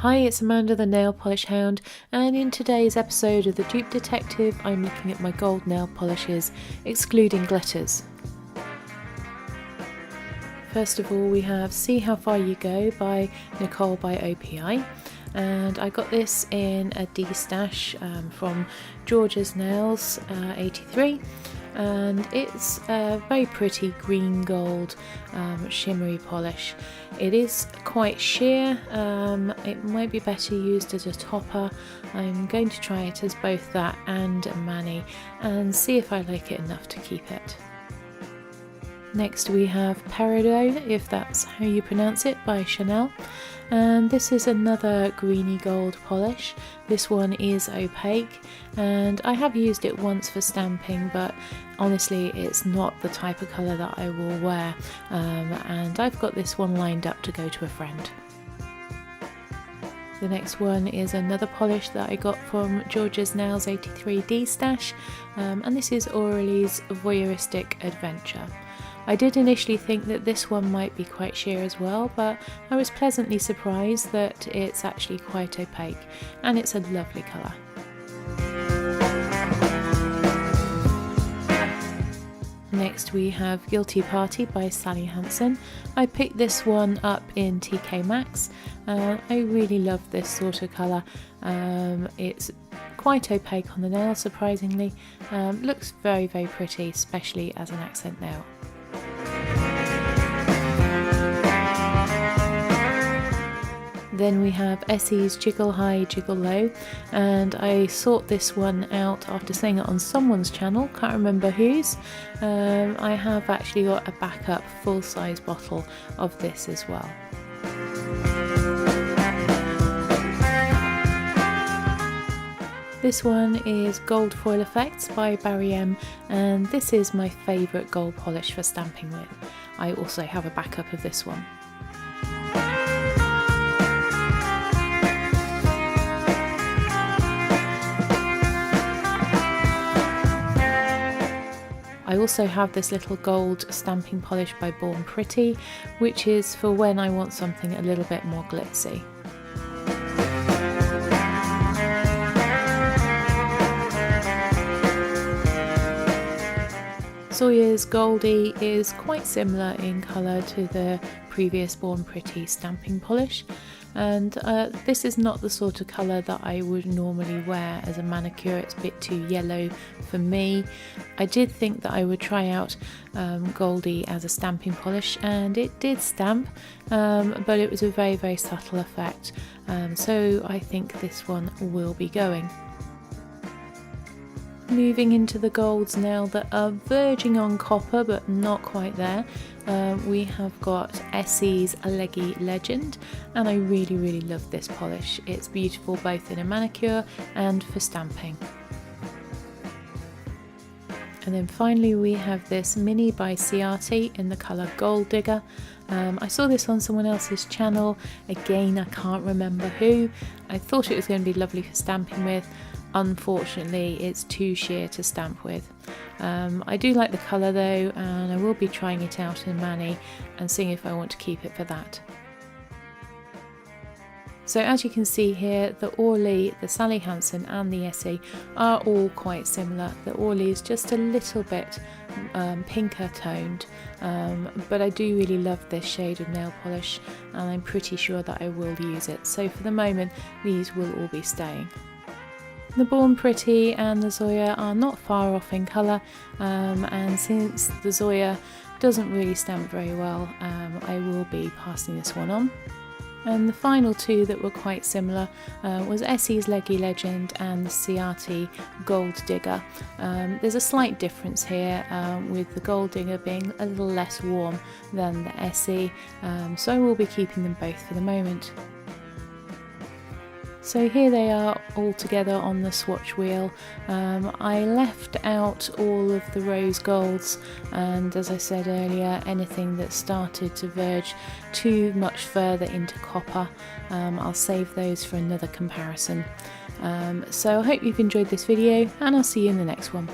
Hi, it's Amanda the Nail Polish Hound, and in today's episode of the Dupe Detective I'm looking at my gold nail polishes, excluding glitters. First of all we have See How Far You Go by Nicole by OPI, and I got this in a D-stash from George's Nails 83, and it's a very pretty green gold shimmery polish. It is quite sheer, it might be better used as a topper. I'm going to try it as both that and a mani and see if I like it enough to keep it. Next we have Peridot, if that's how you pronounce it, by Chanel, and this is another greeny gold polish. This one is opaque and I have used it once for stamping, but honestly it's not the type of colour that I will wear, and I've got this one lined up to go to a friend. The next one is another polish that I got from George's Nails 83 D-stash, and this is Aurelie's Voyeuristic Adventure. I did initially think that this one might be quite sheer as well, but I was pleasantly surprised that it's actually quite opaque, and it's a lovely colour. Next we have Guilty Party by Sally Hansen. I picked this one up in TK Maxx. I really love this sort of colour. It's quite opaque on the nail, surprisingly. Looks very pretty, especially as an accent nail. Then we have Essie's Jiggle High, Jiggle Low, and I sought this one out after seeing it on someone's channel, can't remember whose. I have actually got a backup full-size bottle of this as well. This one is Gold Foil Effects by Barry M, and this is my favourite gold polish for stamping with. I also have a backup of this one. I also have this little gold stamping polish by Born Pretty, which is for when I want something a little bit more glitzy. Sawyer's Goldie is quite similar in colour to the previous Born Pretty stamping polish, and this is not the sort of colour that I would normally wear as a manicure. It's a bit too yellow for me. I did think that I would try out Goldie as a stamping polish, and it did stamp, but it was a very subtle effect, so I think this one will be going. Moving into the golds now that are verging on copper but not quite there, we have got Essie's Leggy Legend, and I really love this polish. It's beautiful both in a manicure and for stamping. And then finally we have this Mini by Ciati in the colour Gold Digger. I saw this on someone else's channel, again I can't remember who. I thought it was going to be lovely for stamping with. Unfortunately it's too sheer to stamp with. I do like the colour though, and I will be trying it out in mani and seeing if I want to keep it for that. So as you can see here, the Orly, the Sally Hansen and the Essie are all quite similar. The Orly is just a little bit pinker toned, but I do really love this shade of nail polish and I'm pretty sure that I will use it. So for the moment these will all be staying. The Born Pretty and the Zoya are not far off in colour, and since the Zoya doesn't really stamp very well, I will be passing this one on. And the final two that were quite similar was Essie's Leggy Legend and the Ciati Gold Digger. There's a slight difference here, with the Gold Digger being a little less warm than the Essie, so I will be keeping them both for the moment. So here they are all together on the swatch wheel. I left out all of the rose golds, and as I said earlier, anything that started to verge too much further into copper, I'll save those for another comparison. So I hope you've enjoyed this video, and I'll see you in the next one.